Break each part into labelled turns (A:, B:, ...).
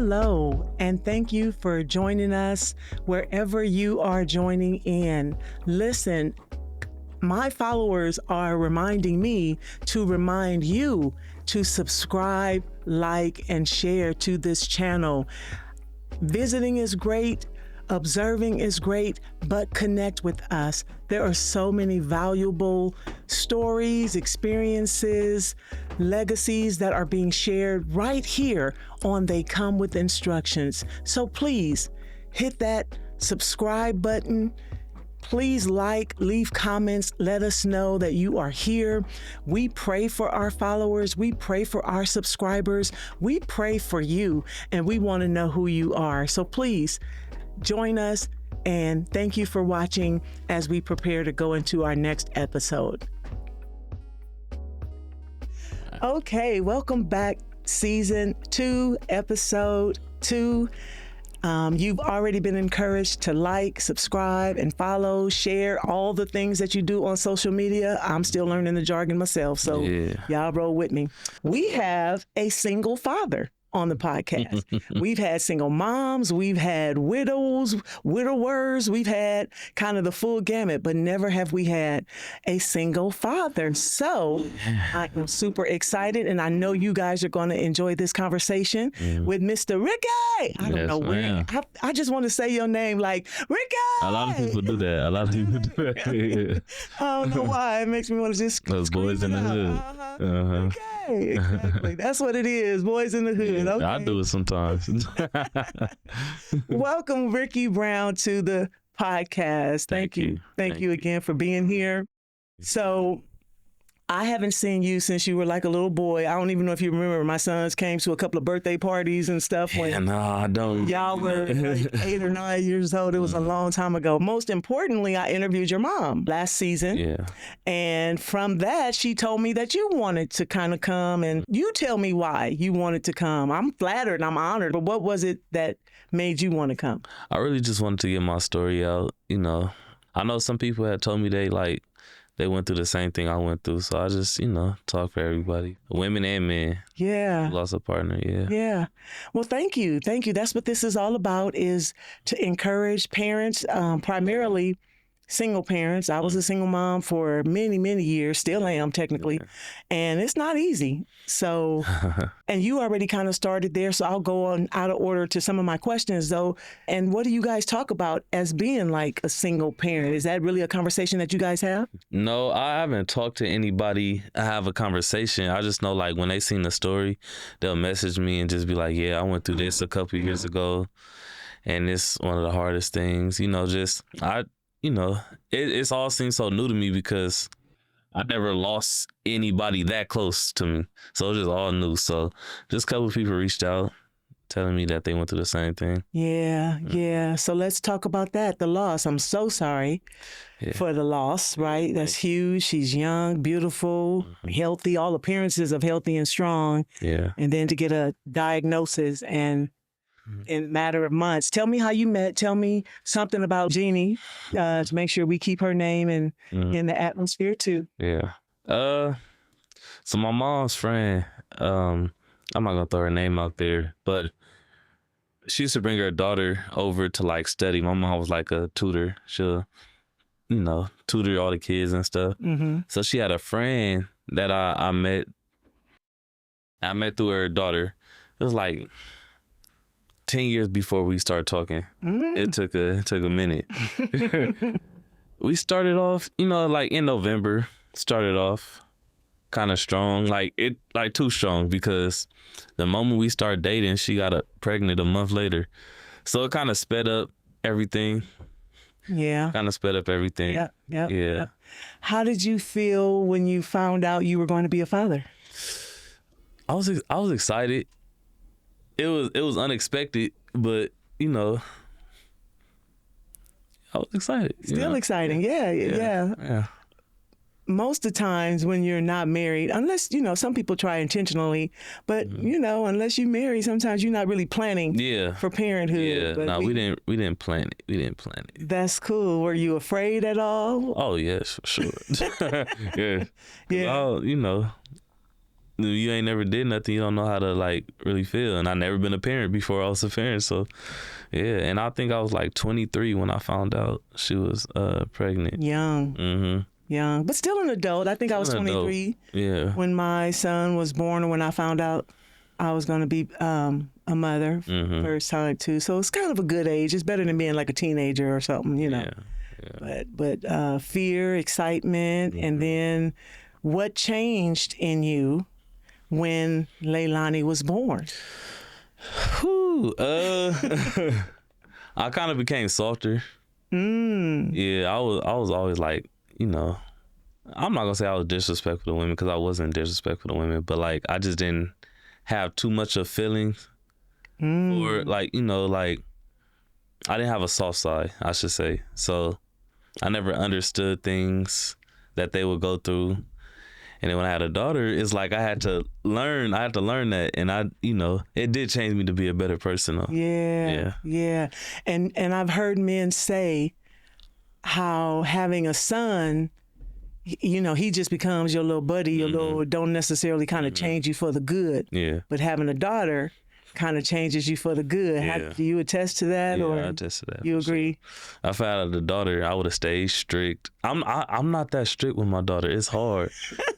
A: Hello, and thank you for joining us wherever you are joining in. Listen, my followers are reminding me to remind you to subscribe, like, and share to this channel. Visiting is great. Observing is great, but connect with us. There are so many valuable stories, experiences, legacies that are being shared right here on They Come With Instructions. So please hit that subscribe button. Please leave comments, let us know that you are here. We pray for our followers. We pray for our subscribers. We pray for you, and we want to know who you are. So please, join us, and thank you for watching as we prepare to go into our next episode. Okay, welcome back, season 2, episode 2. You've already been encouraged to like, subscribe, and follow, share all the things that you do on social media. I'm still learning the jargon myself, so y'all roll with me. We have a single father on the podcast. We've had single moms, we've had widowers, we've had kind of the full gamut, but never have we had a single father. So I am super excited, and I know you guys are going to enjoy this conversation with Mr. Ricky. I don't know when. I just want to say your name like, Ricky!
B: A lot of people do that.
A: I don't know why. It makes me want to just
B: those boys in the hood.
A: Ricky! Exactly. That's what it is, boys in the hood. Okay.
B: I do it sometimes.
A: Welcome, Ricky Brown, to the podcast. Thank you. Thank you again for being here. So I haven't seen you since you were like a little boy. I don't even know if you remember. My sons came to a couple of birthday parties and stuff.
B: No, I don't.
A: Y'all were like 8 or 9 years old. It was a long time ago. Most importantly, I interviewed your mom last season.
B: Yeah.
A: And from that, she told me that you wanted to kind of come, and you tell me why you wanted to come. I'm flattered and I'm honored, but what was it that made you want to come?
B: I really just wanted to get my story out. You know, I know some people had told me they went through the same thing I went through. So I just, talk for everybody, women and men.
A: Yeah.
B: Lost a partner. Yeah.
A: Yeah. Well, thank you. Thank you. That's what this is all about, is to encourage parents, primarily single parents. I was a single mom for many, many years, still am technically, and it's not easy. So, and you already kind of started there, so I'll go on out of order to some of my questions though. And what do you guys talk about as being like a single parent? Is that really a conversation that you guys have?
B: No, I haven't talked to anybody. I have a conversation. I just know like when they seen the story, they'll message me and just be like, yeah, I went through this a couple of years ago, and it's one of the hardest things, it's all seems so new to me because I never lost anybody that close to me. So it's just all new. So just a couple of people reached out telling me that they went through the same thing.
A: Yeah. So let's talk about that, the loss. I'm so sorry for the loss, right? That's huge. She's young, beautiful, healthy, all appearances of healthy and strong.
B: Yeah.
A: And then to get a diagnosis and in a matter of months. Tell me how you met. Tell me something about Jeannie to make sure we keep her name in the atmosphere too.
B: Yeah. So my mom's friend, I'm not gonna throw her name out there, but she used to bring her daughter over to like study. My mom was like a tutor. She'll, tutor all the kids and stuff.
A: Mm-hmm.
B: So she had a friend that I met. I met through her daughter. It was like 10 years before we started talking. It took a minute. We started off, like in November, started off kind of strong, like too strong, because the moment we started dating, she got pregnant a month later. So it kind of sped up everything.
A: Yeah.
B: Kind of sped up everything.
A: Yep.
B: Yeah.
A: How did you feel when you found out you were going to be a father?
B: I was excited. It was unexpected, but I was excited.
A: Still exciting. Yeah. Most of the times when you're not married, unless, some people try intentionally, but, unless you marry, sometimes you're not really planning for parenthood.
B: Yeah,
A: but
B: we didn't plan it. We didn't plan it.
A: That's cool. Were you afraid at all?
B: Oh, yes, for sure. Yeah.
A: Yeah.
B: you ain't never did nothing, you don't know how to like really feel. And I never been a parent before I was a parent, so yeah. And I think I was like 23 when I found out she was pregnant.
A: Young, young, but still an adult. I think I was
B: An adult.
A: 23
B: Yeah.
A: when my son was born, or when I found out I was going to be a mother first time too. So it's kind of a good age. It's better than being like a teenager or something, you know.
B: Yeah.
A: But fear, excitement, and then what changed in you when Leilani was born?
B: Whew, I kind of became softer. Yeah, I was always like, you know, I'm not gonna say I was disrespectful to women, because I wasn't disrespectful to women, but like I just didn't have too much of feelings or like, you know, like I didn't have a soft side, I should say. So I never understood things that they would go through. And then when I had a daughter, it's like I had to learn that, and I, you know, it did change me to be a better person though.
A: Yeah. And I've heard men say how having a son, you know, he just becomes your little buddy, your little, don't necessarily kind of change you for the good.
B: Yeah.
A: But having a daughter kind of changes you for the good.
B: Yeah.
A: Do you attest to that?
B: Yeah,
A: or
B: I attest to that.
A: You agree?
B: Sure. If I had a daughter, I would have stayed strict. I'm not that strict with my daughter. It's hard.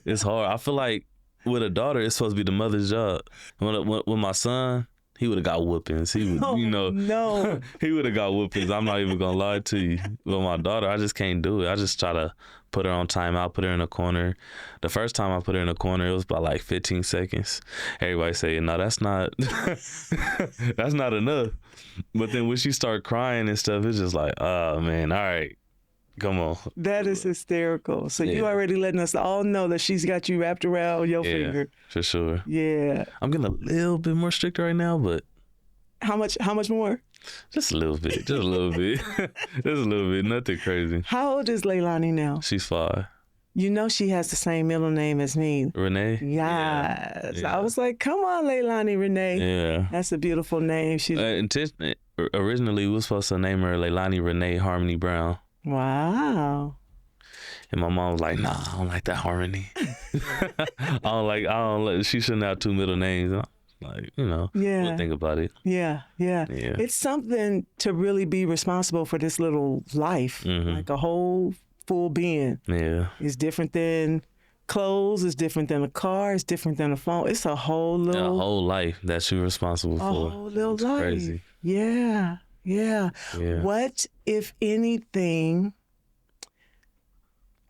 B: It's hard. I feel like with a daughter, it's supposed to be the mother's job. When my son, he would have got whoopings. He would, you know,
A: No.
B: he would have got whoopings. I'm not even gonna lie to you. With my daughter, I just can't do it. I just try to put her on timeout, put her in a corner. The first time I put her in a corner, it was about like 15 seconds. Everybody saying, no, that's not that's not enough. But then when she started crying and stuff, it's just like, oh man, all right, come on.
A: That is hysterical. So you already letting us all know that she's got you wrapped around your finger.
B: For sure.
A: Yeah.
B: I'm getting a little bit more strict right now, but
A: How much more?
B: just a little bit. Just a little bit. Just a little bit. Nothing crazy.
A: How old is Leilani now?
B: She's 5.
A: You know she has the same middle name as me.
B: René?
A: Yes.
B: Yeah.
A: I was like, come on, Leilani René.
B: Yeah.
A: That's a beautiful name. She's
B: Originally, we were supposed to name her Leilani René Harmony Brown.
A: Wow.
B: And my mom was like, nah, I don't like that Harmony. I don't like, she shouldn't have 2 middle names. Like, you know, we'll think about it.
A: Yeah. It's something to really be responsible for this little life, like a whole full being.
B: Yeah.
A: It's different than clothes. It's different than a car. It's different than a phone. It's a whole
B: life that you're responsible for.
A: A whole little life.
B: Crazy.
A: Yeah. What, if anything,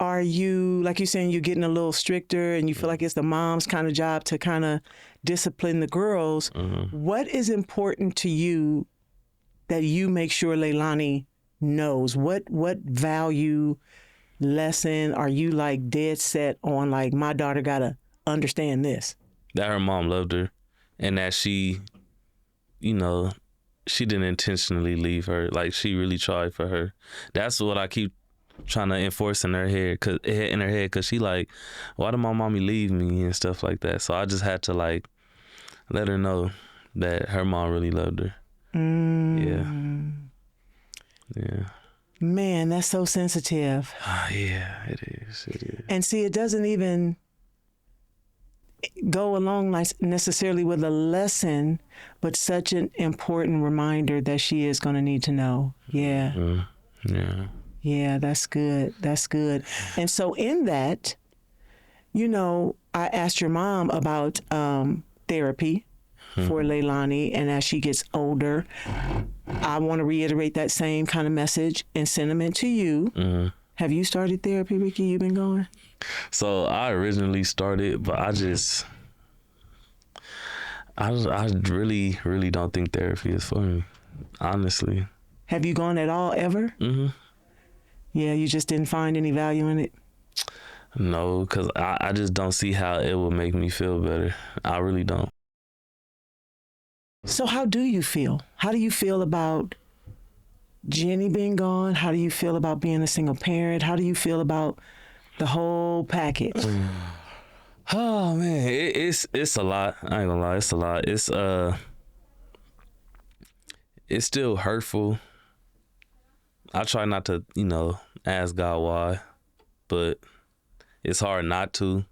A: are you, like you're saying, you're getting a little stricter and you feel like it's the mom's kind of job to kind of discipline the girls. What is important to you that you make sure Leilani knows? What value, lesson are you like dead set on, like, my daughter got to understand this?
B: That her mom loved her, and that she, you know, she didn't intentionally leave her. Like, she really tried for her. That's what I keep trying to enforce in her head, cause she like, why did my mommy leave me and stuff like that. So I just had to like let her know that her mom really loved her. Yeah.
A: Man, that's so sensitive.
B: Yeah, it is.
A: And see, it doesn't even go along necessarily with a lesson, but such an important reminder that she is going to need to know. Yeah. Yeah, that's good. That's good. And so in that, you know, I asked your mom about therapy for Leilani, and as she gets older, I want to reiterate that same kind of message and sentiment to you. Have you started therapy, Ricky? You been going?
B: So I originally started, but I really, really don't think therapy is for me, honestly.
A: Have you gone at all, ever? Yeah, you just didn't find any value in it?
B: No, because I just don't see how it will make me feel better. I really don't.
A: So how do you feel? How do you feel about Jenny being gone? How do you feel about being a single parent? How do you feel about the whole package?
B: Oh man, it's a lot. I ain't gonna lie, it's a lot. It's still hurtful. I try not to, you know, ask God why, but it's hard not to.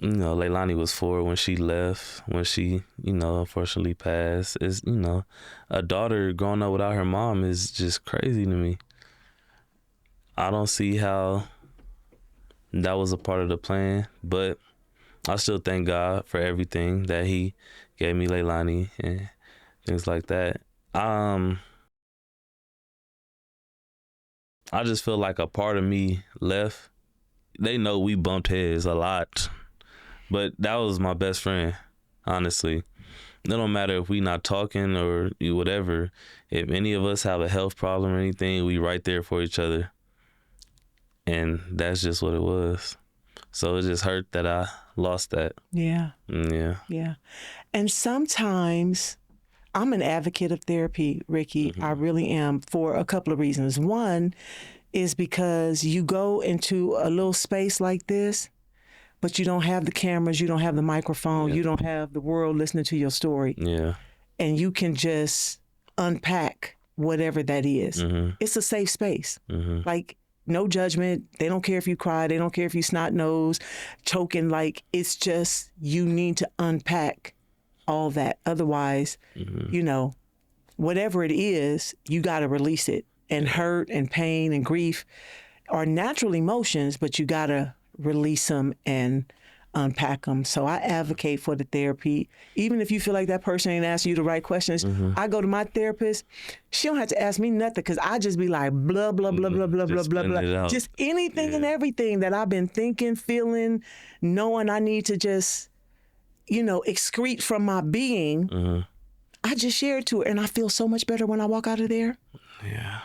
B: Leilani was 4 when she left, when she, unfortunately passed. Is a daughter growing up without her mom is just crazy to me. I don't see how that was a part of the plan, but I still thank God for everything that He gave me, Leilani, and things like that. I just feel like a part of me left. They know we bumped heads a lot, but that was my best friend, honestly. It don't matter if we not talking or whatever. If any of us have a health problem or anything, we right there for each other. And that's just what it was. So it just hurt that I lost that.
A: Yeah.
B: Yeah.
A: Yeah. And sometimes I'm an advocate of therapy, Ricky. I really am, for a couple of reasons. One is because you go into a little space like this, but you don't have the cameras, you don't have the microphone, you don't have the world listening to your story.
B: Yeah.
A: And you can just unpack whatever that is. It's a safe space. Like, no judgment. They don't care if you cry. They don't care if you snot nose, choking. Like, it's just, you need to unpack all that. Otherwise, whatever it is, you got to release it. And hurt and pain and grief are natural emotions, but you got to release them and unpack them. So I advocate for the therapy. Even if you feel like that person ain't asking you the right questions, I go to my therapist. She don't have to ask me nothing, because I just be like, blah, blah, blah, blah, blah, blah, blah, blah. Just anything and everything that I've been thinking, feeling, knowing I need to just, excrete from my being. I just share it to her, and I feel so much better when I walk out of there.
B: Yeah.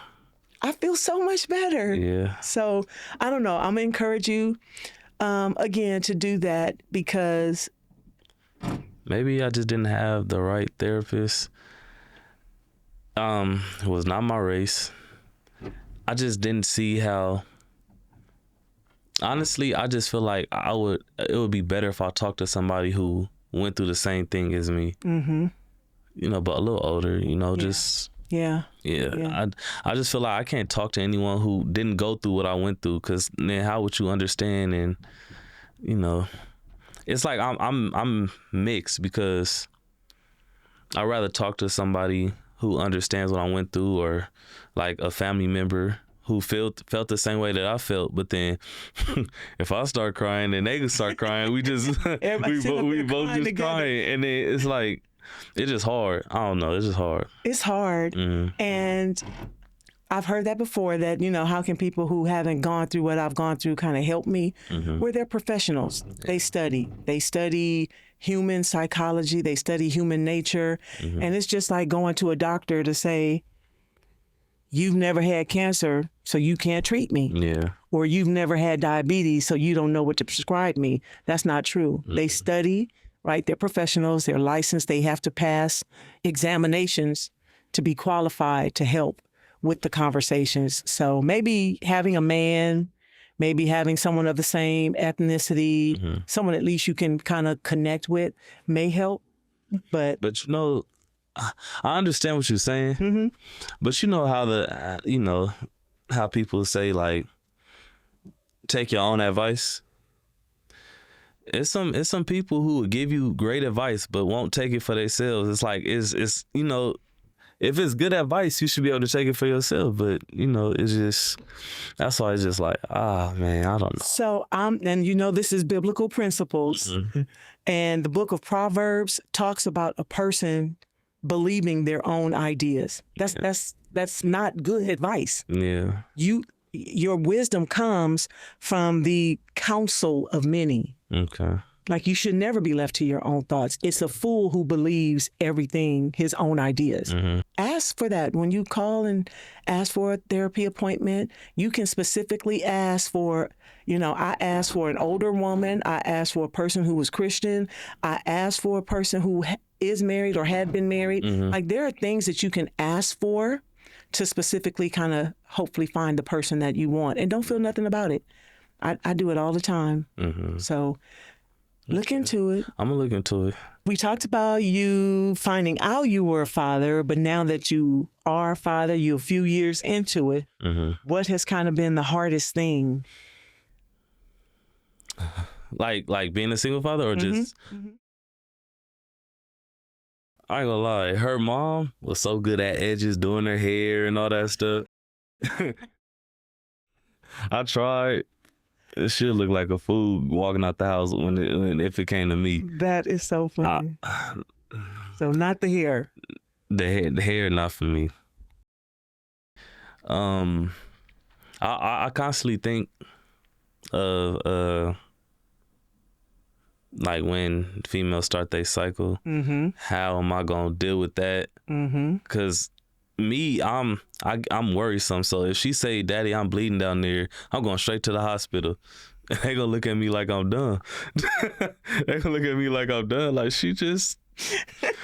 A: I feel so much better.
B: Yeah.
A: So I don't know. I'm gonna encourage you again to do that, because
B: maybe I just didn't have the right therapist. It was not my race. I just didn't see how. Honestly, I just feel like it would be better if I talked to somebody who went through the same thing as me. But a little older, just.
A: Yeah.
B: I just feel like I can't talk to anyone who didn't go through what I went through, because then how would you understand? And it's like I'm mixed, because I'd rather talk to somebody who understands what I went through, or like a family member who felt the same way that I felt. But then if I start crying, then they can start crying. We just we both just together. Crying, and then it's like, it's just hard. I don't know. It's just hard.
A: It's hard. And I've heard that before, that, how can people who haven't gone through what I've gone through kind of help me? Well, they're professionals. They study human psychology. They study human nature. And it's just like going to a doctor to say, you've never had cancer, so you can't treat me.
B: Yeah.
A: Or you've never had diabetes, so you don't know what to prescribe me. That's not true. They study. Right? They're professionals, they're licensed, they have to pass examinations to be qualified to help with the conversations. So maybe having a man, maybe having someone of the same ethnicity, someone at least you can kind of connect with, may help. But
B: I understand what you're saying, but how how people say, like, take your own advice. It's some people who will give you great advice but won't take it for themselves. It's like, it's if it's good advice, you should be able to take it for yourself. But it's just, that's why it's just like, man, I don't know. So
A: and this is biblical principles, and the book of Proverbs talks about a person believing their own ideas. That's not good advice.
B: Yeah.
A: Your wisdom comes from the counsel of many.
B: Okay.
A: Like, you should never be left to your own thoughts. It's a fool who believes everything, his own ideas. Ask for that. When you call and ask for a therapy appointment, you can specifically ask for, I asked for an older woman. I asked for a person who was Christian. I asked for a person who is married or had been married. Like, there are things that you can ask for to specifically kind of hopefully find the person that you want, and don't feel nothing about it. I do it all the time. So look into it.
B: I'm going to look into it.
A: We talked about you finding out you were a father, but now that you are a father, you're a few years into it. What has kind of been the hardest thing?
B: Like being a single father or just. I ain't gonna lie, her mom was so good at edges, doing her hair and all that stuff. I tried. She'll look like a fool walking out the house if it came to me.
A: That is so funny. So not the hair.
B: The hair not for me. I constantly think of like when females start their cycle, how am I gonna deal with that? Cause me, I'm worrisome. So if she say, "Daddy, I'm bleeding down there," I'm going straight to the hospital. They gonna look at me like I'm done. They gonna look at me like I'm done. Like she just, that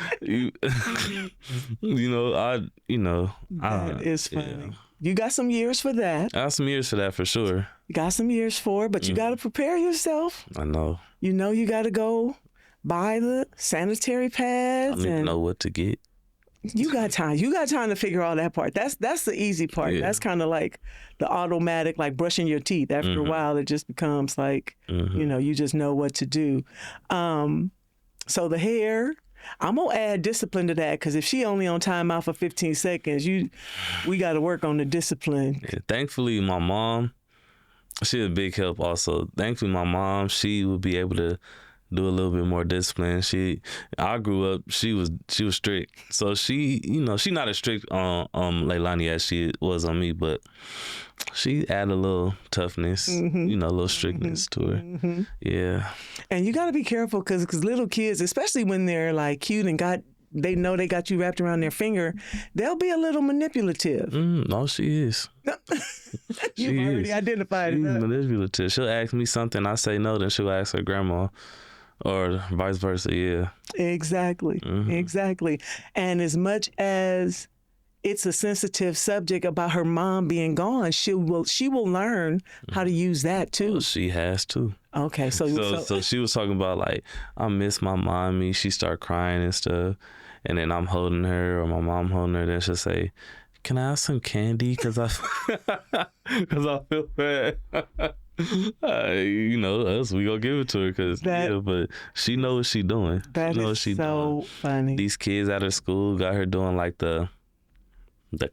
A: is funny. Yeah. You got some years for that.
B: I got some years for that for sure.
A: You got some years for it, but you got to prepare yourself.
B: I know.
A: You got to go buy the sanitary pads.
B: I need to know what to get.
A: You got time. You got time to figure all that part. That's the easy part. Yeah. That's kind of like the automatic, like brushing your teeth. After a while, it just becomes like, you just know what to do. So the hair, I'm going to add discipline to that, because if she only on timeout for 15 seconds, we got to work on the discipline.
B: Yeah, thankfully, my mom, she's a big help also. Thankfully, my mom, she would be able to do a little bit more discipline. I grew up, she was strict. So she not as strict on Leilani as she was on me, but she added a little toughness, a little strictness to her. Yeah. And
A: you got to be careful, because little kids, especially when they're like cute and they know they got you wrapped around their finger, they'll be a little manipulative.
B: No, she is.
A: You've already identified it.
B: She's manipulative. She'll ask me something, I say no, then she'll ask her grandma. Or vice versa, yeah.
A: Exactly, exactly. And as much as it's a sensitive subject about her mom being gone, she will learn how to use that too.
B: Well, she has to.
A: Okay, so
B: she was talking about like, I miss my mommy. She started crying and stuff, and then I'm holding her or my mom holding her. Then she'll say, "Can I have some candy? Cause I feel bad." Us, we gonna give it to her, but she knows what she doing.
A: That is so funny.
B: These kids out of school got her doing like the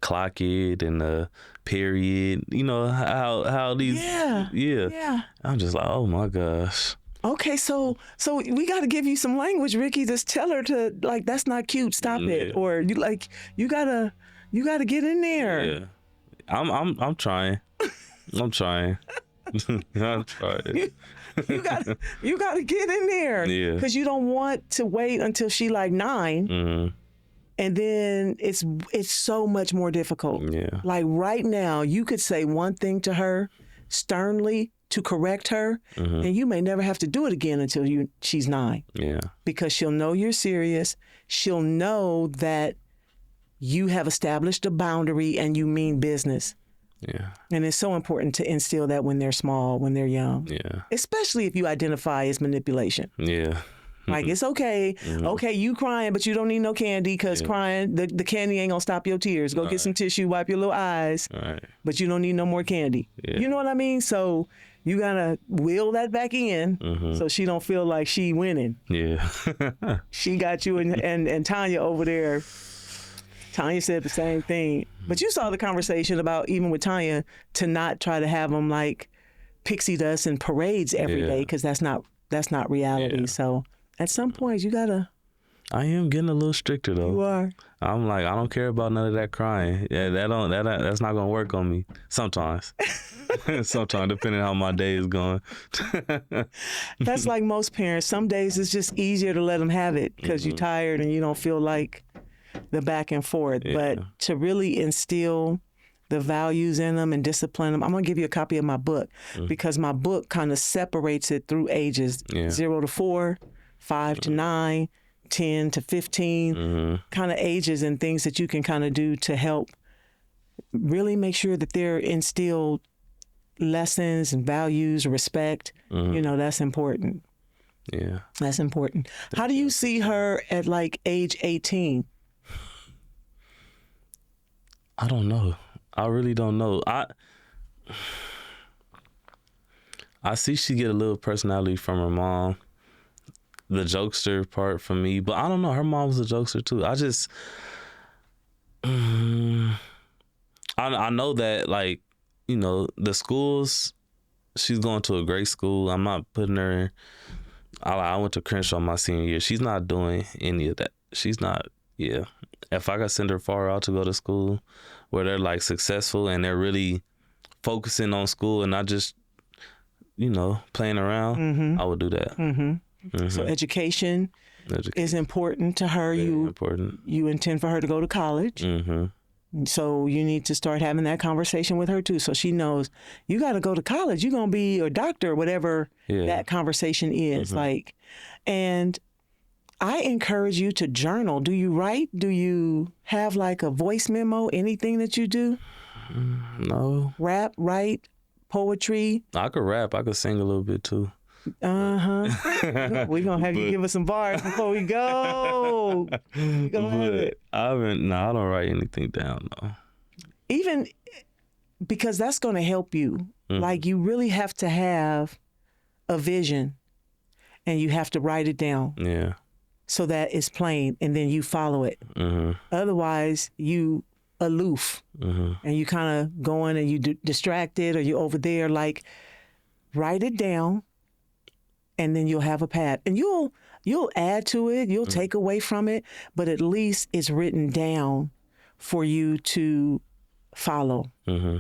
B: clock it and the period. You know how these yeah. I'm just like, oh my gosh.
A: Okay, so we got to give you some language, Ricky. Just tell her to, like, that's not cute. Stop it, or you gotta get in there.
B: Yeah, I'm trying. I'm trying. I'm trying.
A: You gotta get in there.
B: Yeah.
A: Because you don't want to wait until she like 9. And then it's so much more difficult.
B: Yeah.
A: Like right now, you could say one thing to her sternly to correct her, and you may never have to do it again until she's 9.
B: Yeah.
A: Because she'll know you're serious. She'll know that you have established a boundary and you mean business.
B: Yeah.
A: And it's so important to instill that when they're small, when they're young.
B: Yeah.
A: Especially if you identify as manipulation.
B: Yeah.
A: Like, it's okay. Okay, you crying, but you don't need no candy, because crying, the candy ain't gonna stop your tears. Go get some tissue, wipe your little eyes.
B: Right.
A: But you don't need no more candy. Yeah. You know what I mean? So you gotta wheel that back in so she don't feel like she winning.
B: Yeah.
A: She got you and Tanya over there. Tanya said the same thing. But you saw the conversation about, even with Tanya, to not try to have them like pixie dust and parades every day, because that's not reality. Yeah. So at some point you gotta.
B: I am getting a little stricter though.
A: You are.
B: I'm like, I don't care about none of that crying. Yeah, that's not gonna work on me. Sometimes. Sometimes, depending on how my day is going.
A: That's like most parents. Some days it's just easier to let them have it because you're tired and you don't feel like the back and forth. Yeah. But to really instill the values in them and discipline them, I'm going to give you a copy of my book because my book kind of separates it through ages, 0 to 4, 5 to 9, 10 to 15, kind of ages and things that you can kind of do to help really make sure that they're instilled lessons and values, respect. You know, that's important.
B: Yeah.
A: That's important. How do you see her at like age 18?
B: I don't know. I really don't know. I see she get a little personality from her mom. The jokester part from me, but I don't know. Her mom was a jokester too. I know that, like, the schools, she's going to a great school. I'm not putting her in. I went to Crenshaw my senior year. She's not doing any of that. She's not, yeah. If I could send her far out to go to school where they're like successful and they're really focusing on school and not just, playing around, I would do that.
A: So education is important to her.
B: Very important.
A: You intend for her to go to college. So you need to start having that conversation with her too. So she knows you got to go to college. You're going to be a doctor, whatever that conversation is like. And I encourage you to journal. Do you write? Do you have like a voice memo? Anything that you do?
B: No.
A: Rap, write, poetry?
B: I could rap. I could sing a little bit too.
A: We're going to have you give us some bars before we go. I
B: don't write anything down, though.
A: Even because that's going to help you. Like, you really have to have a vision and you have to write it down.
B: Yeah.
A: So that it's plain and then you follow it. Otherwise, you aloof and you kind of going and you distracted or you over there. Like, write it down. And then you'll have a path, and you'll add to it, you'll take away from it, but at least it's written down for you to follow.
B: Yeah.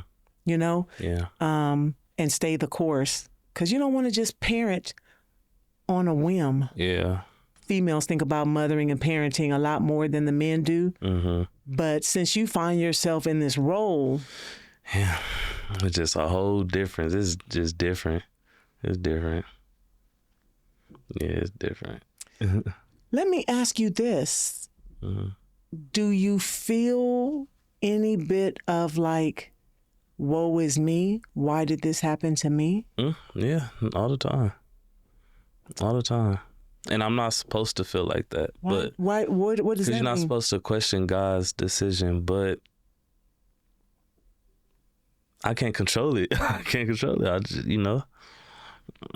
A: And stay the course, because you don't want to just parent on a whim.
B: Yeah. Females
A: think about mothering and parenting a lot more than the men do. But since you find yourself in this role,
B: yeah, it's just a whole difference. It's just different. It's different. Yeah, it's different.
A: Let me ask you this. Do you feel any bit of like, woe is me? Why did this happen to me?
B: Yeah, all the time. All the time. And I'm not supposed to feel like that.
A: Why? What does that mean?
B: Because you're not supposed to question God's decision, but I can't control it. I can't control it. I just,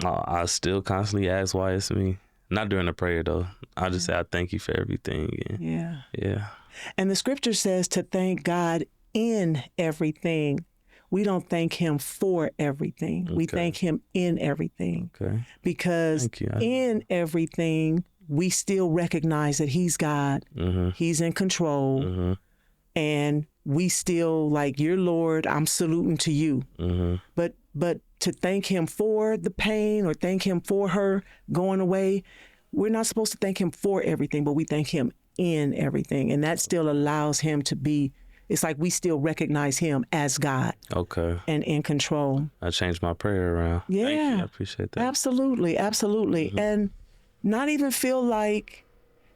B: I still constantly ask why it's me. Not during the prayer, though. I just say, I thank you for everything. Yeah.
A: And the scripture says to thank God in everything. We don't thank him for everything. We thank him in everything. Okay. Because in everything, we still recognize that he's God. He's in control. And we still, like, you're Lord, I'm saluting to you. But to thank him for the pain or thank him for her going away, we're not supposed to thank him for everything, but we thank him in everything. And that still allows him to be, it's like we still recognize him as God. Okay. And in control.
B: I changed my prayer around.
A: Yeah.
B: Thank you. I appreciate that.
A: Absolutely. And not even feel like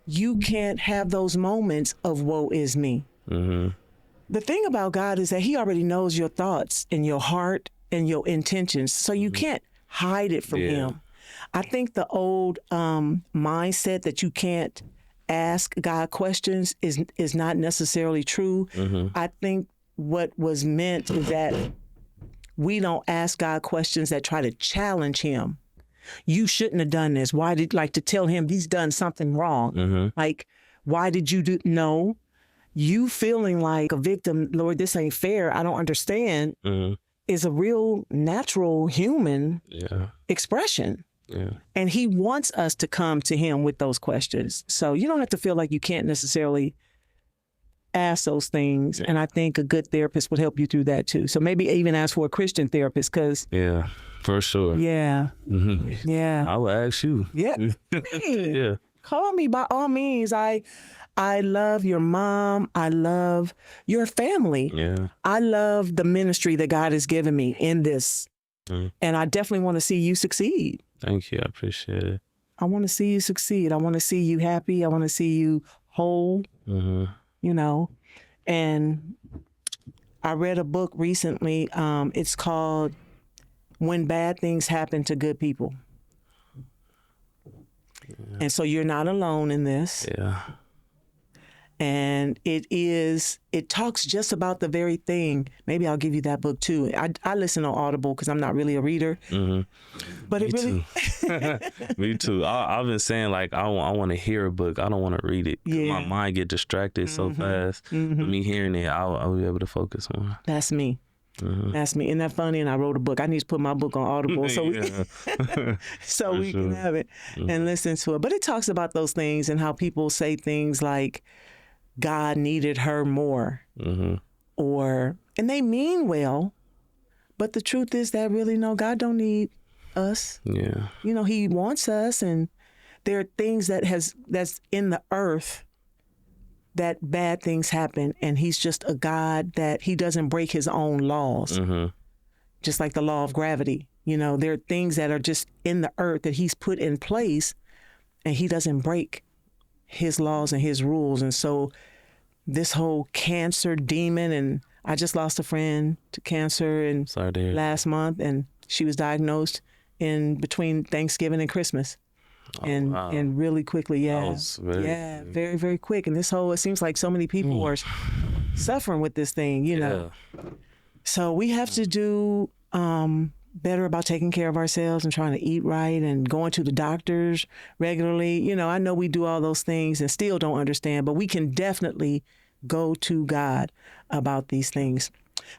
A: you can't have those moments of woe is me. The thing about God is that he already knows your thoughts and your heart and your intentions. So you can't hide it from him. I think the old mindset that you can't ask God questions is not necessarily true. I think what was meant is that we don't ask God questions that try to challenge him. You shouldn't have done this. Why did, like, to tell him he's done something wrong? Like, why did you do? No. You feeling like a victim, Lord, this ain't fair, I don't understand, is a real natural human expression. Yeah. And he wants us to come to him with those questions. So you don't have to feel like you can't necessarily ask those things. And I think a good therapist would help you through that too. So maybe even ask for a Christian therapist, because
B: yeah, for sure.
A: Yeah. Yeah.
B: I will ask you.
A: Yeah. Yeah. Call me by all means. I love your mom. I love your family. Yeah. I love the ministry that God has given me in this. And I definitely want to see you succeed.
B: Thank you. I appreciate it.
A: I want to see you succeed. I want to see you happy. I want to see you whole, And I read a book recently. It's called When Bad Things Happen to Good People. Yeah. And so you're not alone in this.
B: Yeah.
A: And it talks just about the very thing. Maybe I'll give you that book too. I listen on Audible because I'm not really a reader. But
B: Me
A: it really,
B: too. Me too. I've been saying like I want to hear a book. I don't want to read it. 'Cause
A: Yeah.
B: my mind get distracted so fast. But me hearing it, I'll be able to focus more.
A: that's me. That's me. Isn't that funny? And I wrote a book. I need to put my book on Audible so we, so we can have it and listen to it. But it talks about those things and how people say things like, God needed her more. And they mean well, but the truth is that really, no, God don't need us.
B: Yeah.
A: You know, he wants us, and there are things that's in the earth that bad things happen, and he's just a God that he doesn't break his own laws. Just like the law of gravity. You know, there are things that are just in the earth that he's put in place, and he doesn't break his laws and his rules. And so this whole cancer demon, and I just lost a friend to cancer and last month, and she was diagnosed in between Thanksgiving and Christmas. And really quickly, very, very quick. And it seems like so many people are suffering with this thing, you know. So we have to do better about taking care of ourselves and trying to eat right and going to the doctors regularly. You know, I know we do all those things and still don't understand, but we can definitely go to God about these things.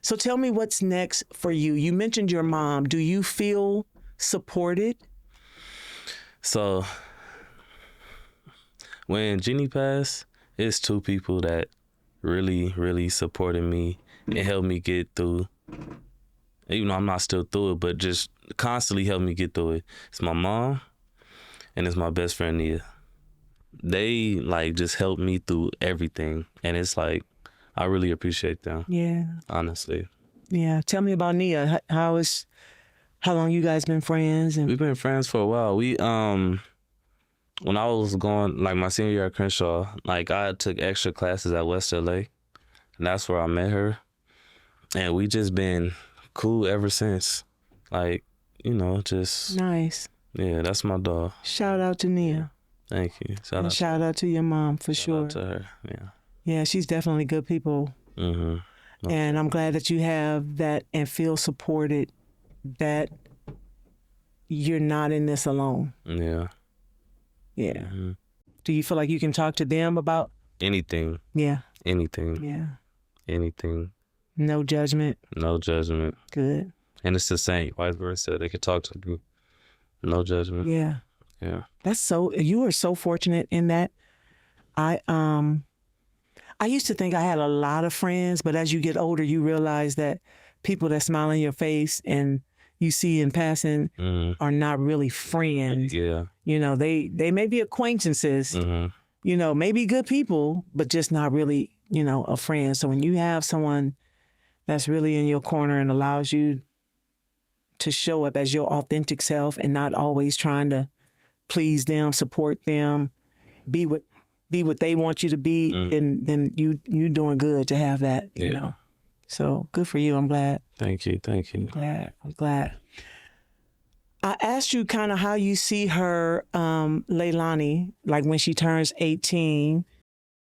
A: So tell me what's next for you. You mentioned your mom. Do you feel supported?
B: So when Jenny passed, it's two people that really, really supported me and helped me get through. Even though I'm not still through it, but just constantly helped me get through it. It's my mom and it's my best friend Nia. They like just helped me through everything, and it's like I really appreciate them.
A: Yeah.
B: Honestly.
A: Yeah. Tell me about Nia. How long you guys been friends? And
B: we've been friends for a while. We when I was going like my senior year at Crenshaw, like I took extra classes at West LA, and that's where I met her, and we just been cool ever since. Like, you know, just
A: nice.
B: Yeah, that's my dog.
A: Shout out to Nia.
B: Thank you.
A: Shout out to your mom for sure.
B: Shout out to her. Yeah.
A: Yeah, she's definitely good people. And I'm glad that you have that and feel supported, that you're not in this alone.
B: Yeah.
A: Yeah. Do you feel like you can talk to them about
B: anything?
A: Yeah.
B: Anything.
A: Yeah.
B: Anything.
A: No judgment.
B: No judgment.
A: Good.
B: And it's the same, vice versa. They can talk to you. No judgment.
A: Yeah.
B: Yeah.
A: You are so fortunate in that. I used to think I had a lot of friends, but as you get older, you realize that people that smile in your face and you see in passing are not really friends.
B: Yeah.
A: You know, they may be acquaintances, you know, maybe good people, but just not really, you know, a friend. So when you have someone that's really in your corner and allows you to show up as your authentic self and not always trying to please them, support them, be what they want you to be, then you doing good to have that, you know. So good for you. I'm glad.
B: Thank you.
A: I'm glad. I asked you kind of how you see her, Leilani, like when she turns 18,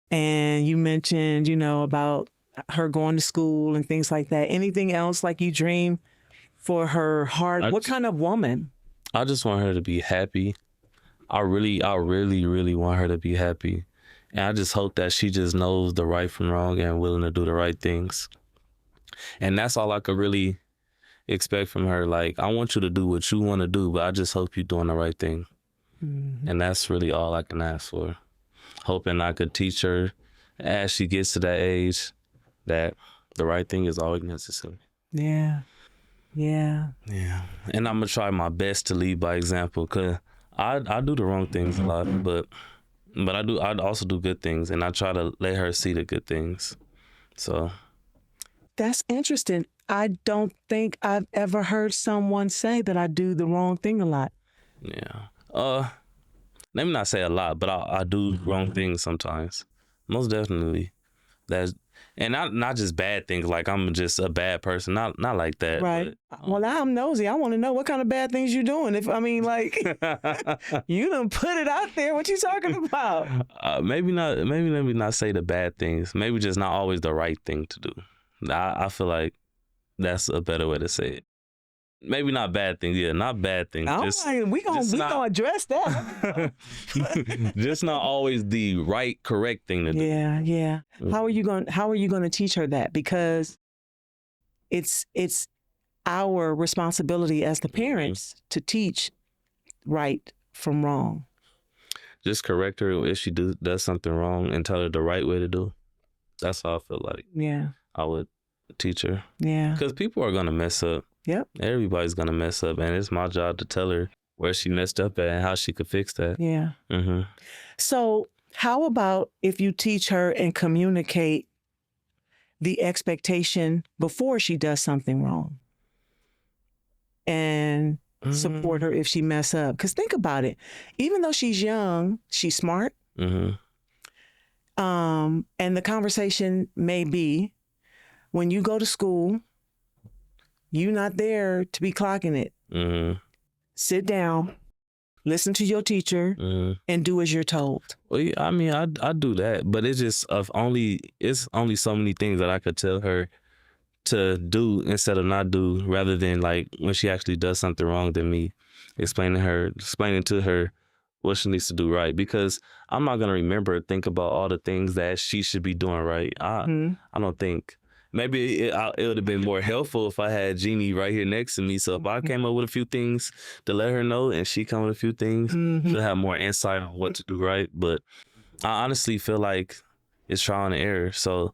A: and you mentioned, you know, about her going to school and things like that. Anything else like you dream for her heart? What kind of woman?
B: I just want her to be happy. I really want her to be happy. And I just hope that she just knows the right from wrong and willing to do the right things. And that's all I could really expect from her. Like, I want you to do what you want to do, but I just hope you're doing the right thing. And that's really all I can ask for. Hoping I could teach her as she gets to that age that the right thing is always necessary.
A: Yeah.
B: And I'm going to try my best to lead by example, because I do the wrong things a lot, but I also do good things, and I try to let her see the good things. So
A: that's interesting. I don't think I've ever heard someone say that I do the wrong thing a lot.
B: Yeah. Let me not say a lot, but I do wrong things sometimes. Most definitely. And not just bad things, like I'm just a bad person. Not like that.
A: Right.
B: But,
A: Well, now I'm nosy. I want to know what kind of bad things you're doing. If I mean, like, you done put it out there. What you talking about?
B: Maybe not. Maybe let me not say the bad things. Maybe just not always the right thing to do. I feel like that's a better way to say it. Maybe not bad things. Yeah, not bad things.
A: All
B: Just,
A: right, we gonna address that.
B: just not always the right, correct thing to do.
A: Yeah, yeah. How are you going to teach her that? Because it's our responsibility as the parents to teach right from wrong.
B: Just correct her if she does something wrong and tell her the right way to do. That's how I feel like.
A: Yeah.
B: I would teach her.
A: Yeah.
B: Because people are gonna mess up.
A: Yep.
B: Everybody's gonna mess up, and it's my job to tell her where she messed up at and how she could fix that.
A: Yeah.
B: Mm-hmm.
A: So how about if you teach her and communicate the expectation before she does something wrong, and support her if she mess up? Because think about it. Even though she's young, she's smart.
B: Mm-hmm.
A: And the conversation may be, when you go to school, you're not there to be clocking it.
B: Mm-hmm.
A: Sit down, listen to your teacher, and do as you're told.
B: Well, yeah, I mean, I do that, but it's just it's only so many things that I could tell her to do instead of not do, rather than like when she actually does something wrong, than me explaining to her what she needs to do right, because I'm not gonna remember or think about all the things that she should be doing right. I don't think. Maybe it would have been more helpful if I had Jeannie right here next to me. So if I came up with a few things to let her know and she come with a few things, she'll have more insight on what to do right. But I honestly feel like it's trial and error. So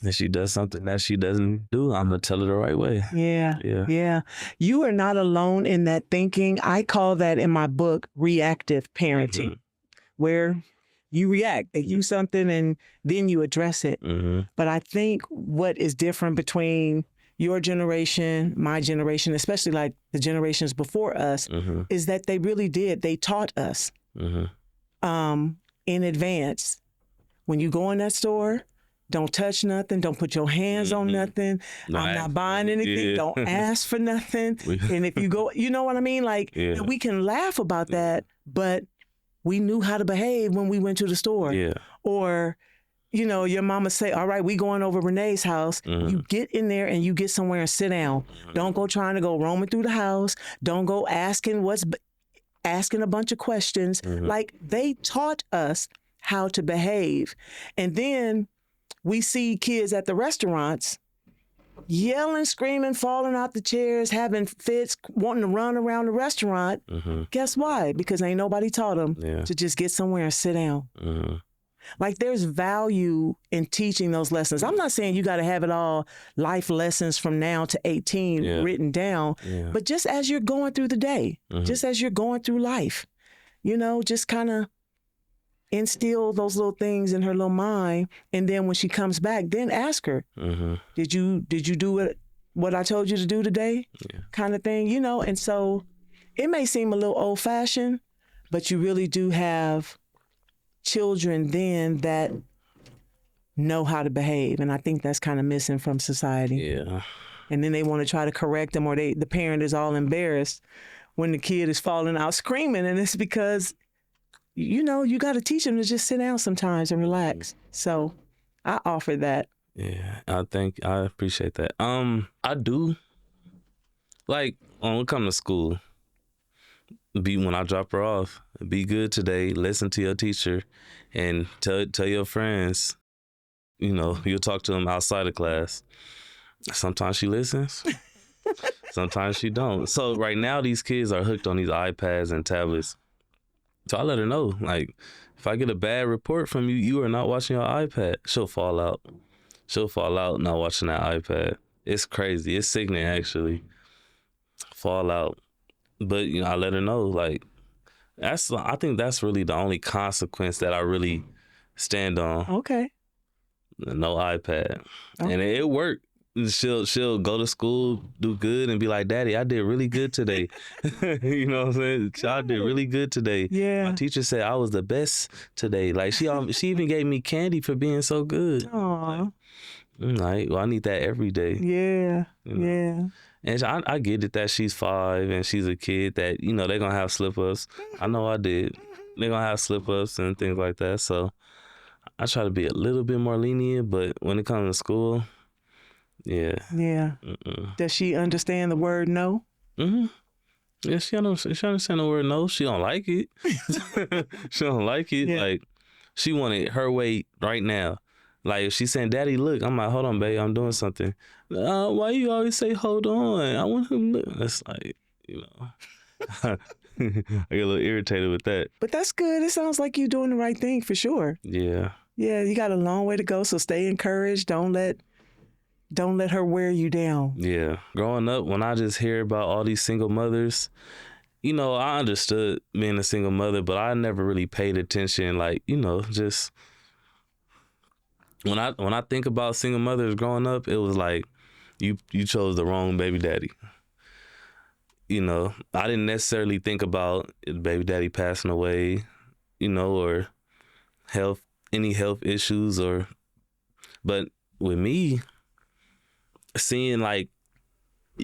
B: if she does something that she doesn't do, I'm going to tell her the right way.
A: Yeah. You are not alone in that thinking. I call that in my book reactive parenting, where you react, they do something and then you address it. But I think what is different between your generation, my generation, especially like the generations before us, is that they really did. They taught us in advance. When you go in that store, don't touch nothing. Don't put your hands on nothing. I'm not buying anything. Don't ask for nothing. And if you go, you know what I mean? Like, we can laugh about that, but we knew how to behave when we went to the store. Or, you know, your mama say, all right, we going over Renee's house. You get in there and you get somewhere and sit down. Don't go trying to go roaming through the house. Don't go asking a bunch of questions. Like, they taught us how to behave. And then we see kids at the restaurants yelling, screaming, falling out the chairs, having fits, wanting to run around the restaurant. Guess why? Because ain't nobody taught them to just get somewhere and sit down. Like, there's value in teaching those lessons. I'm not saying you got to have it all, life lessons from now to 18 written down, but just as you're going through the day, just as you're going through life, you know, just kind of instill those little things in her little mind. And then when she comes back, then ask her, did you do what I told you to do today? Kind of thing, you know? And so it may seem a little old fashioned, but you really do have children then that know how to behave. And I think that's kind of missing from society. And then they want to try to correct them, or the parent is all embarrassed when the kid is falling out screaming. And it's because, you know, you got to teach them to just sit down sometimes and relax. So I offer that.
B: I appreciate that. I do, like, when we come to school, when I drop her off, be good today, listen to your teacher, and tell your friends, you know, you'll talk to them outside of class. Sometimes she listens, sometimes she don't. So right now these kids are hooked on these iPads and tablets. So I let her know, like, if I get a bad report from you, you are not watching your iPad. She'll fall out not watching that iPad. It's crazy. It's sickening, actually. Fall out. But, you know, I let her know, like, I think that's really the only consequence that I really stand on.
A: Okay.
B: No iPad. And it worked. she'll go to school, do good, and be like, "Daddy, I did really good today." You know what I'm saying? I did really good today.
A: Yeah.
B: My teacher said I was the best today. Like she even gave me candy for being so good.
A: Aw.
B: I'm like, well, I need that every day.
A: Yeah.
B: You know?
A: Yeah.
B: And I get it that she's 5 and she's a kid that, you know, they're going to have slip ups. I know I did. They're going to have slip ups and things like that. So I try to be a little bit more lenient, but when it comes to school, yeah.
A: Yeah. Does she understand the word no?
B: Mm-hmm. Yeah, she understand the word no. She don't like it. She don't like it.
A: Yeah.
B: Like, she wanted her way right now. Like, if she's saying, "Daddy, look," I'm like, "Hold on, babe, I'm doing something." Why you always say, "Hold on"? I want him to look. It's like, you know, I get a little irritated with that.
A: But that's good. It sounds like you're doing the right thing for sure.
B: Yeah.
A: Yeah, you got a long way to go, so stay encouraged. Don't let her wear you down.
B: Yeah. Growing up, when I just hear about all these single mothers, you know, I understood being a single mother, but I never really paid attention. Like, you know, just when I think about single mothers growing up, it was like you chose the wrong baby daddy. You know, I didn't necessarily think about baby daddy passing away, you know, or any health issues, but with me, seeing like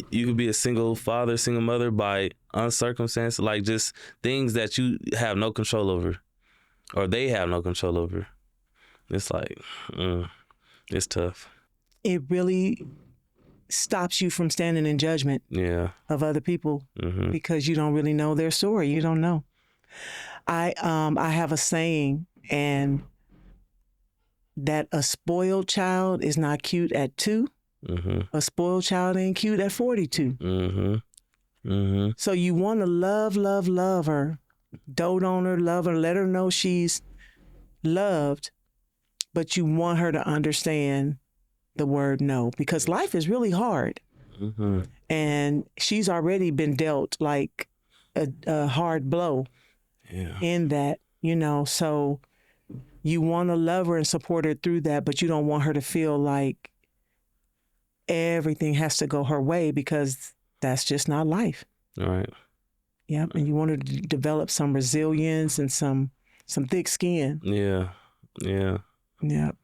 B: you could be a single father, single mother by uncircumcised, like just things that you have no control over, or they have no control over. It's like, it's tough.
A: It really stops you from standing in judgment of other people because you don't really know their story. You don't know. I have a saying, and that a spoiled child is not cute at 2. A spoiled child ain't cute at 42. So you want to love her, dote on her, love her, let her know she's loved, but you want her to understand the word no, because life is really hard. And she's already been dealt like a hard blow in that, you know, so you want to love her and support her through that, but you don't want her to feel like everything has to go her way, because that's just not life.
B: All right.
A: Yep. And you want her to develop some resilience and some thick skin.
B: Yeah.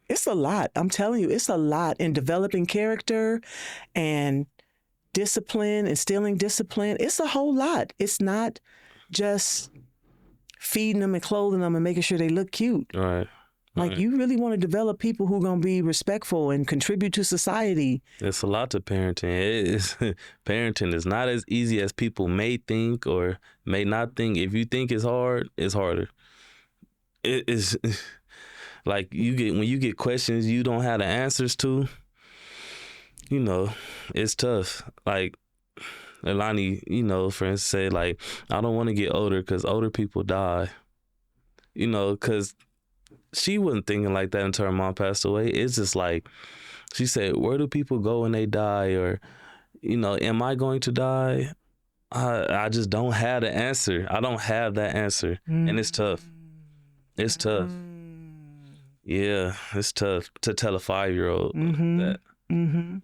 A: It's a lot. I'm telling you, it's a lot in developing character and discipline, instilling discipline. It's a whole lot. It's not just feeding them and clothing them and making sure they look cute.
B: Right.
A: Like, you really want to develop people who are going to be respectful and contribute to society.
B: It's a lot to parenting. Parenting is not as easy as people may think or may not think. If you think it's hard, it's harder. It is like when you get questions you don't have the answers to, you know, it's tough. Like Leilani, you know, for instance, say like, I don't want to get older because older people die. You know, because she wasn't thinking like that until her mom passed away. It's just like, she said, where do people go when they die? Or, you know, am I going to die? I just don't have the answer. I don't have that answer. And it's tough. It's tough. Yeah, it's tough to tell a 5-year-old that.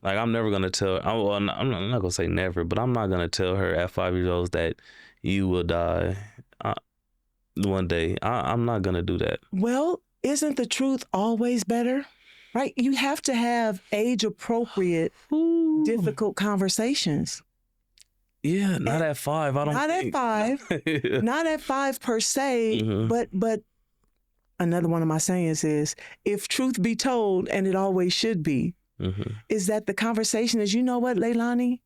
B: Like, I'm never going to tell her, I'm not going to say never, but I'm not going to tell her at 5 years old that you will die one day. I'm not going to do that.
A: Well, isn't the truth always better? Right? You have to have age-appropriate, difficult conversations.
B: Yeah, not at 5. I don't
A: Not
B: think.
A: at 5. Not at 5 per se, but another one of my sayings is, if truth be told, and it always should be, is that the conversation is, you know what, Leilani?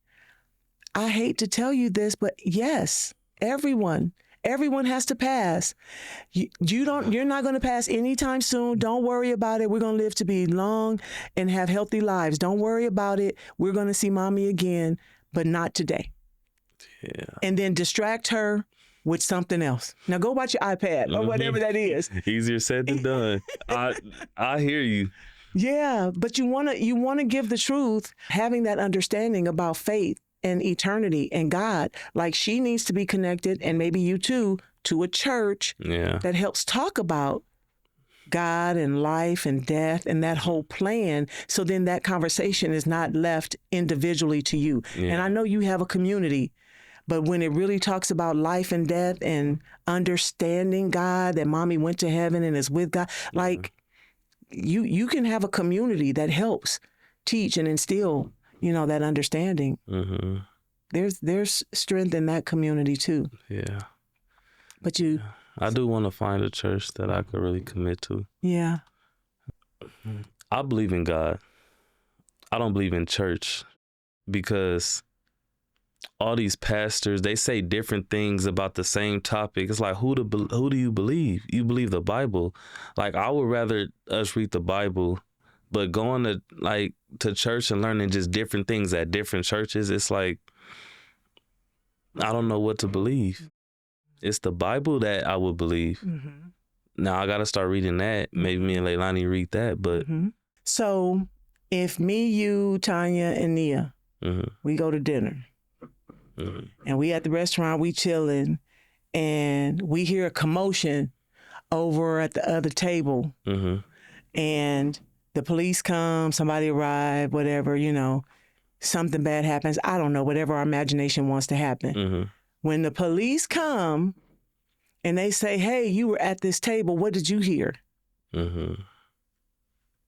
A: I hate to tell you this, but yes, everyone has to pass. You're not going to pass anytime soon. Don't worry about it. We're going to live to be long and have healthy lives. Don't worry about it. We're going to see mommy again, but not today.
B: Yeah.
A: And then distract her with something else. Now go watch your iPad or whatever that is.
B: Easier said than done. I hear you.
A: Yeah, but you want to give the truth, having that understanding about faith and eternity and God. Like, she needs to be connected, and maybe you too, to a church that helps talk about God and life and death and that whole plan. So then that conversation is not left individually to you.
B: Yeah.
A: And I know you have a community, but when it really talks about life and death and understanding God, that mommy went to heaven and is with God, like you can have a community that helps teach and instill, that understanding.
B: Mm-hmm.
A: There's strength in that community too.
B: Yeah.
A: But
B: I do want to find a church that I could really commit to.
A: yeah.
B: I believe in God. I don't believe in church because all these pastors, they say different things about the same topic. It's like, who do you believe? You believe the Bible. Like, I would rather us read the Bible, but going to church and learning just different things at different churches, it's like, I don't know what to believe. It's the Bible that I would believe.
A: Mm-hmm.
B: Now I got to start reading that. Maybe me and Leilani read that, but.
A: Mm-hmm. So if me, you, Tanya, and Nia, we go to dinner, and we at the restaurant, we chilling, and we hear a commotion over at the other table, and the police come, somebody arrive, whatever, something bad happens. I don't know, whatever our imagination wants to happen. When the police come and they say, hey, you were at this table, what did you hear?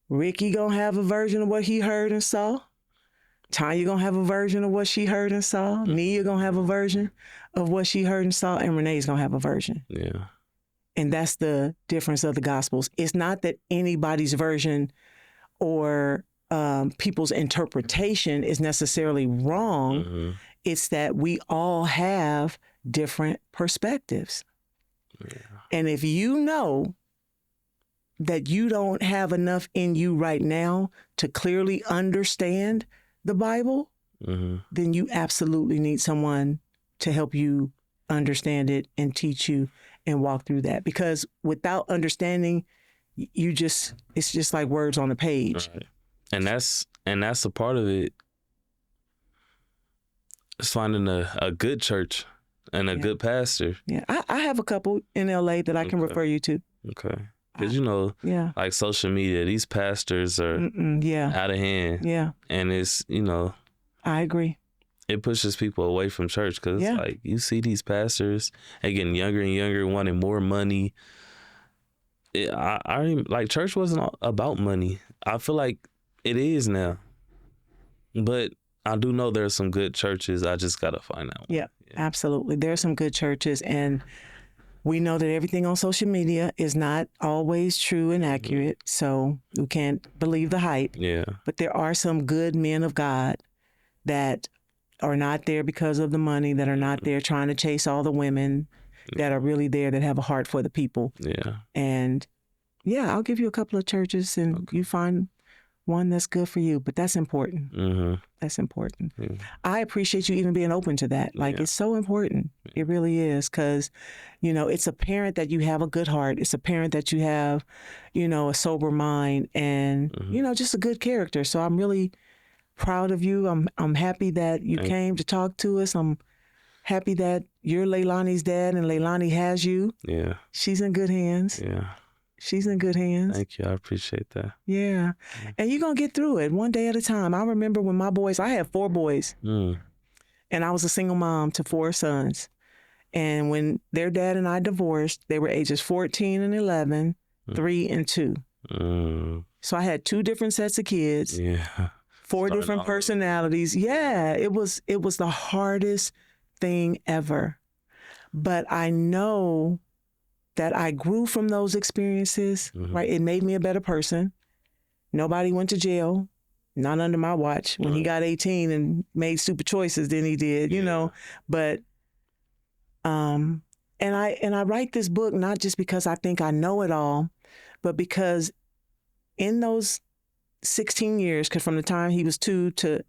A: Ricky gonna have a version of what he heard and saw. Tanya gonna have a version of what she heard and saw. Nia gonna have a version of what she heard and saw. And Renee's gonna have a version.
B: Yeah.
A: And that's the difference of the Gospels. It's not that anybody's version or people's interpretation is necessarily wrong. It's that we all have different perspectives. Yeah. And if you know that you don't have enough in you right now to clearly understand the Bible, then you absolutely need someone to help you understand it and teach you and walk through that. Because without understanding, it's just like words on a page.
B: Right. And that's a part of it. It's finding a good church and a good pastor.
A: Yeah, I have a couple in LA that I can refer you to.
B: Okay. Because, like social media, these pastors are out of hand.
A: Yeah.
B: And it's,
A: I agree.
B: It pushes people away from church because it's like you see these pastors, they getting younger and younger, wanting more money. Like church wasn't about money. I feel like it is now. But I do know there are some good churches. I just got to find out.
A: Yeah, absolutely. There are some good churches, and we know that everything on social media is not always true and accurate, so we can't believe the hype.
B: Yeah.
A: But there are some good men of God that are not there because of the money, that are not there trying to chase all the women, that are really there, that have a heart for the people.
B: Yeah.
A: And I'll give you a couple of churches and you find one that's good for you, but that's important. That's important. Yeah. I appreciate you even being open to that. Like, it's so important. It really is, because, it's apparent that you have a good heart. It's apparent that you have, a sober mind and, just a good character. So I'm really proud of you. I'm happy that you came to talk to us. I'm happy that you're Leilani's dad and Leilani has you. Yeah. She's in good hands. Yeah. She's in good hands.
B: Thank you. I appreciate that.
A: Yeah. And you're going to get through it one day at a time. I remember when I had 4 boys, and I was a single mom to 4 sons. And when their dad and I divorced, they were ages 14 and 11, 3 and 2. So I had 2 different sets of kids. Yeah. 4 different personalities. Yeah. It was the hardest thing ever. But I know that I grew from those experiences, right? It made me a better person. Nobody went to jail, not under my watch. When he got 18 and made stupid choices, then he did, But, and I write this book not just because I think I know it all, but because in those 16 years, because from the time he was 2 to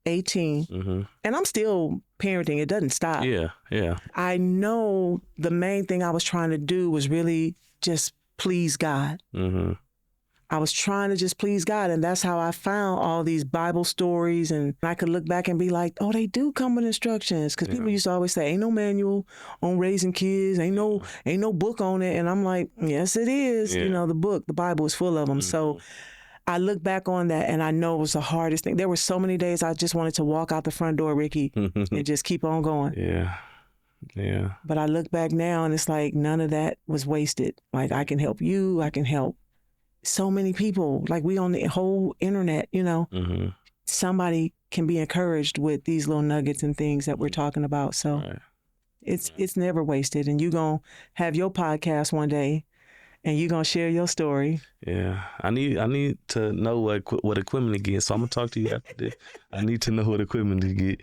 A: 18, and I'm still parenting, it doesn't stop. Yeah. I know the main thing I was trying to do was really just please God. I I was trying to just please God. And that's how I found all these Bible stories. And I could look back and be like, oh, they do come with instructions. Because people used to always say, ain't no manual on raising kids. Ain't no book on it. And I'm like, yes, it is.
B: Yeah.
A: You know, the Bible is full of them. So I look back on that and I know it was the hardest thing. There were so many days I just wanted to walk out the front door, Ricky, and just keep on going.
B: Yeah. Yeah.
A: But I look back now and it's like none of that was wasted. Like I can help you. I can help so many people. Like we on the whole internet, you know, somebody can be encouraged with these little nuggets and things that we're talking about. So it's never wasted. And you going to have your podcast one day and you going to share your story.
B: Yeah. I need to know what equipment to get. So I'm going to talk to you after this. I need to know what equipment to get.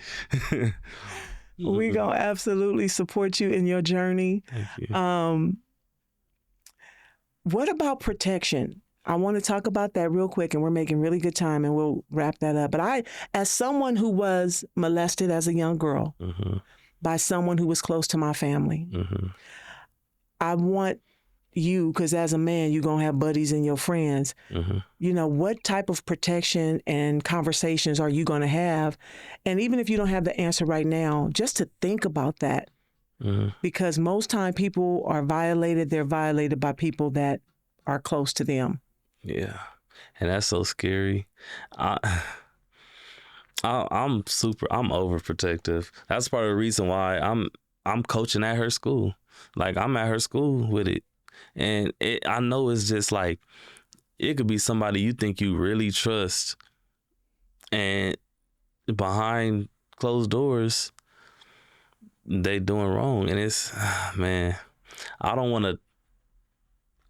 A: We going to absolutely support you in your journey.
B: Thank you.
A: What about protection? I want to talk about that real quick, and we're making really good time, and we'll wrap that up. But as someone who was molested as a young girl by someone who was close to my family, I want you, because as a man, you're going to have buddies and your friends, you know, what type of protection and conversations are you going to have? And even if you don't have the answer right now, just to think about that. Because most time people are violated, they're violated by people that are close to them.
B: Yeah. And that's so scary. I'm overprotective. That's part of the reason why I'm coaching at her school. Like I'm at her school with it. And I know it's just like, it could be somebody you think you really trust, and behind closed doors, they doing wrong. And it's, man, I don't want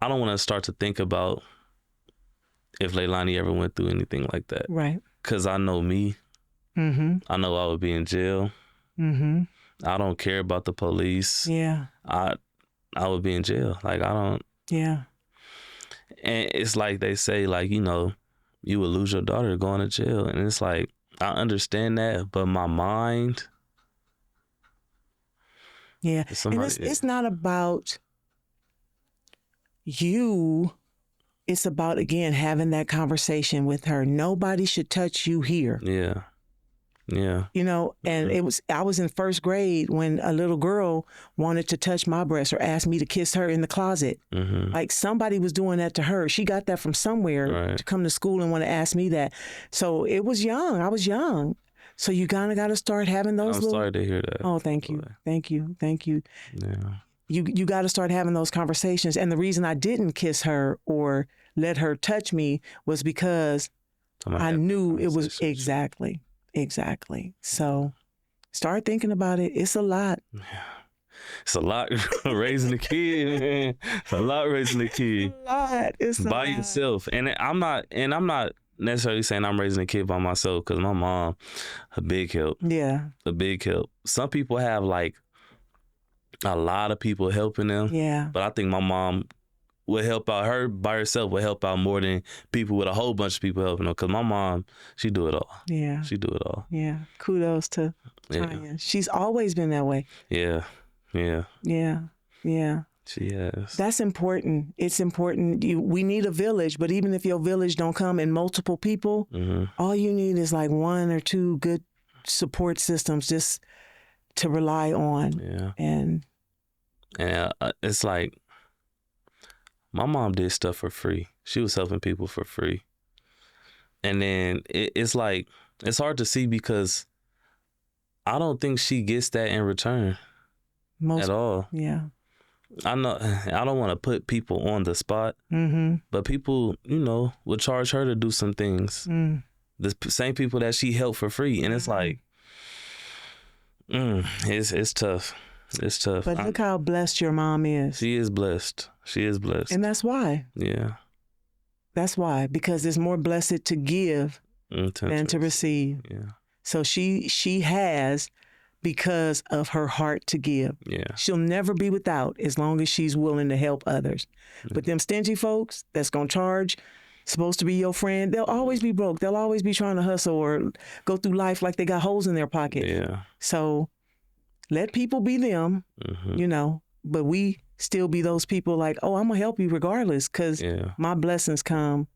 B: to start to think about if Leilani ever went through anything like that.
A: Right.
B: Because I know me. I know I would be in jail. I don't care about the police.
A: Yeah.
B: I would be in jail. Like, I don't.
A: Yeah.
B: And it's like they say, like, you know, you would lose your daughter going to jail. And it's like, I understand that, but my mind.
A: Yeah. And it's not about you. It's about, again, having that conversation with her. Nobody should touch you here.
B: Yeah. Yeah.
A: You know, and I was in first grade when a little girl wanted to touch my breast or asked me to kiss her in the closet. Like somebody was doing that to her. She got that from somewhere to come to school and want to ask me that. So it was young. I was young. So you kind of got to start having those
B: I'm sorry to hear that.
A: Oh, thank you. Thank you. Thank you.
B: Yeah.
A: You got to start having those conversations. And the reason I didn't kiss her or let her touch me was because I knew it was Exactly. So start thinking about it. It's a lot.
B: Yeah. It's a lot raising a kid, man. It's a lot raising a kid.
A: It's a lot.
B: By yourself. And I'm not necessarily saying I'm raising a kid by myself, because my mom, a big help.
A: Yeah.
B: A big help. Some people have like a lot of people helping them.
A: Yeah.
B: But I think my mom would help out. Her by herself would help out more than people with a whole bunch of people helping her. Because my mom, she do it all.
A: Yeah.
B: She do it all.
A: Yeah. Kudos to Tanya. She's always been that way.
B: Yeah. Yeah.
A: Yeah. Yeah.
B: She has.
A: That's important. It's important. We need a village, but even if your village don't come in multiple people, all you need is like one or two good support systems just to rely on.
B: Yeah.
A: And
B: it's like, my mom did stuff for free. She was helping people for free. And then it's like, it's hard to see because I don't think she gets that in return at all.
A: Yeah.
B: I know I don't want to put people on the spot, but people, you know, would charge her to do some things. The same people that she helped for free. And it's like, it's tough. It's tough.
A: But look how blessed your mom is.
B: She is blessed. She is blessed.
A: And that's why.
B: Yeah.
A: That's why. Because it's more blessed to give than to receive.
B: Yeah.
A: So she has because of her heart to give.
B: Yeah.
A: She'll never be without as long as she's willing to help others. But them stingy folks that's going to charge, supposed to be your friend, they'll always be broke. They'll always be trying to hustle or go through life like they got holes in their pocket.
B: Yeah.
A: So let people be them, you know, but we still be those people like, oh, I'm going to help you regardless because my blessings come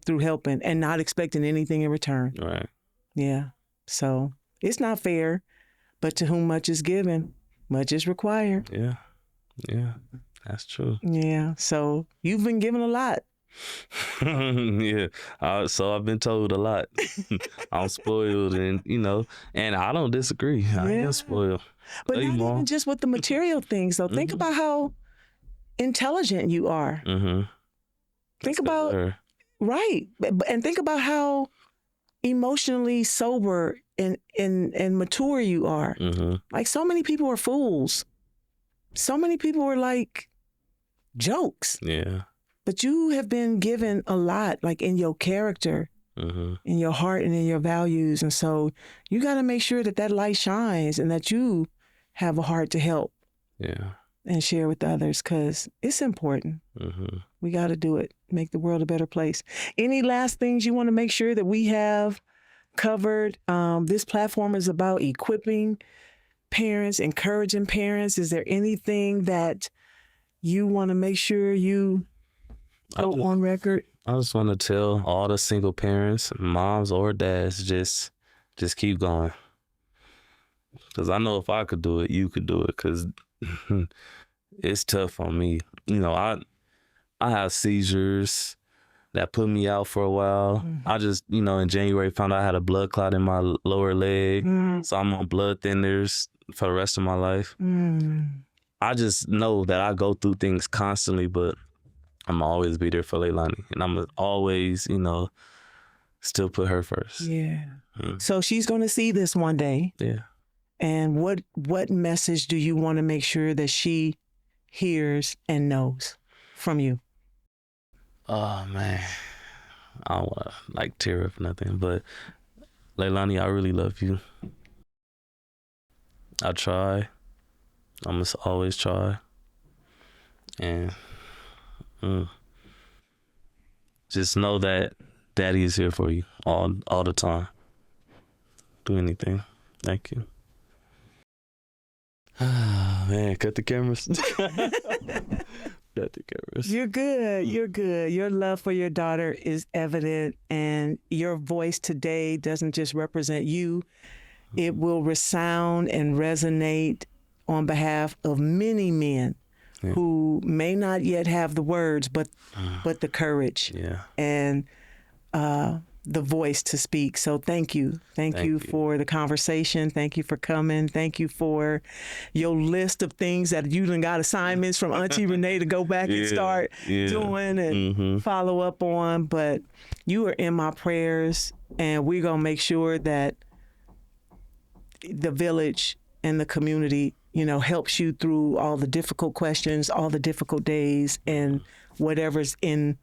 A: through helping and not expecting anything in return.
B: Right.
A: Yeah. So it's not fair, but to whom much is given, much is required.
B: Yeah. Yeah. That's true.
A: Yeah. So you've been given a lot.
B: Yeah. So I've been told a lot. I'm spoiled, and and I don't disagree. I am spoiled.
A: But
B: Love you,
A: not
B: Mom.
A: even just with the material things, though. Think about how intelligent you are.
B: Mm-hmm.
A: Think about, right. And think about how emotionally sober and mature you are.
B: Mm-hmm.
A: Like, so many people are fools. So many people are like jokes.
B: Yeah.
A: But you have been given a lot, like in your character,
B: Mm-hmm.
A: in your heart, and in your values. And so you got to make sure that that light shines and that you have a heart to help.
B: Yeah.
A: And share with others, because it's important.
B: Mm-hmm.
A: We got to do it, make the world a better place. Any last things you want to make sure that we have covered? This platform is about equipping parents, encouraging parents. Is there anything that you want to make sure you go on record?
B: I just want to tell all the single parents, moms or dads, just keep going. Because I know if I could do it, you could do it. Because it's tough on me. I have seizures that put me out for a while. Mm-hmm. I just, in January found out I had a blood clot in my lower leg. Mm-hmm. So I'm on blood thinners for the rest of my life. Mm-hmm. I just know that I go through things constantly, but I'm always be there for Leilani. And I'm always, still put her first.
A: Yeah. Mm-hmm. So she's going to see this one day.
B: Yeah.
A: And what message do you want to make sure that she hears and knows from you?
B: Oh, man. I don't want to tear up or nothing, but Leilani, I really love you. I try. I must always try. And just know that Daddy is here for you all the time. Do anything. Thank you. Ah, man, cut the cameras. Cut the cameras.
A: You're good. You're good. Your love for your daughter is evident, and your voice today doesn't just represent you. It will resound and resonate on behalf of many men who may not yet have the words, but the courage and the voice to speak. So thank you. Thank you for the conversation. Thank you for coming. Thank you for your list of things that you done got assignments from Auntie René to go back and start doing and follow up on. But you are in my prayers, and we're going to make sure that the village and the community, helps you through all the difficult questions, all the difficult days, and whatever's in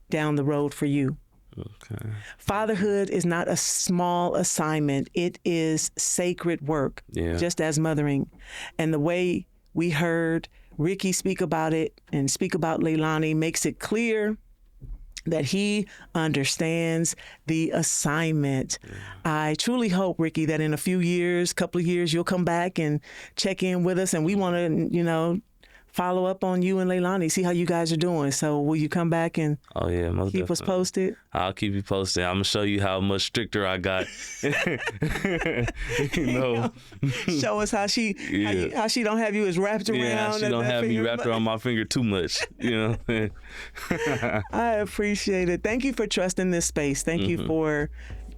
A: down the road for you.
B: Okay.
A: Fatherhood is not a small assignment. It is sacred work, just as mothering. And the way we heard Ricky speak about it and speak about Leilani makes it clear that he understands the assignment. I truly hope, Ricky, that in a few years, couple of years, you'll come back and check in with us, and we want to, follow up on you and Leilani, see how you guys are doing. So will you come back and
B: most
A: keep us posted?
B: I'll keep you posted. I'm going to show you how much stricter I got.
A: Show us how she don't have you as wrapped around.
B: Yeah, she don't have me wrapped around my finger too much.
A: I appreciate it. Thank you for trusting this space. Thank you for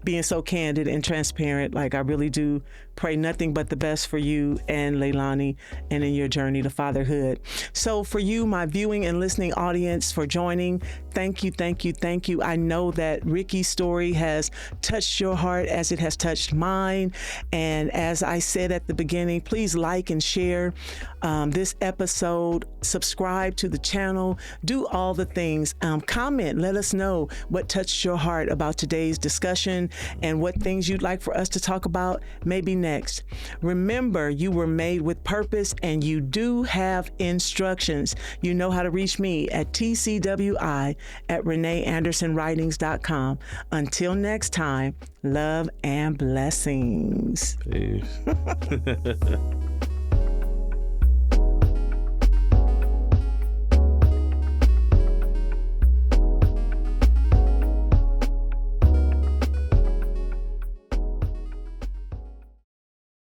A: being so candid and transparent. Like, I really do pray nothing but the best for you and Leilani and in your journey to fatherhood. So for you, my viewing and listening audience, for joining, thank you, thank you, thank you. I know that Ricky's story has touched your heart as it has touched mine. And as I said at the beginning, please like and share this episode, subscribe to the channel, do all the things. Comment, let us know what touched your heart about today's discussion and what things you'd like for us to talk about maybe next. Remember, you were made with purpose, and you do have instructions. You know how to reach me at tcwi@reneeandersonwritings.com. Until next time, love and blessings.
B: Peace.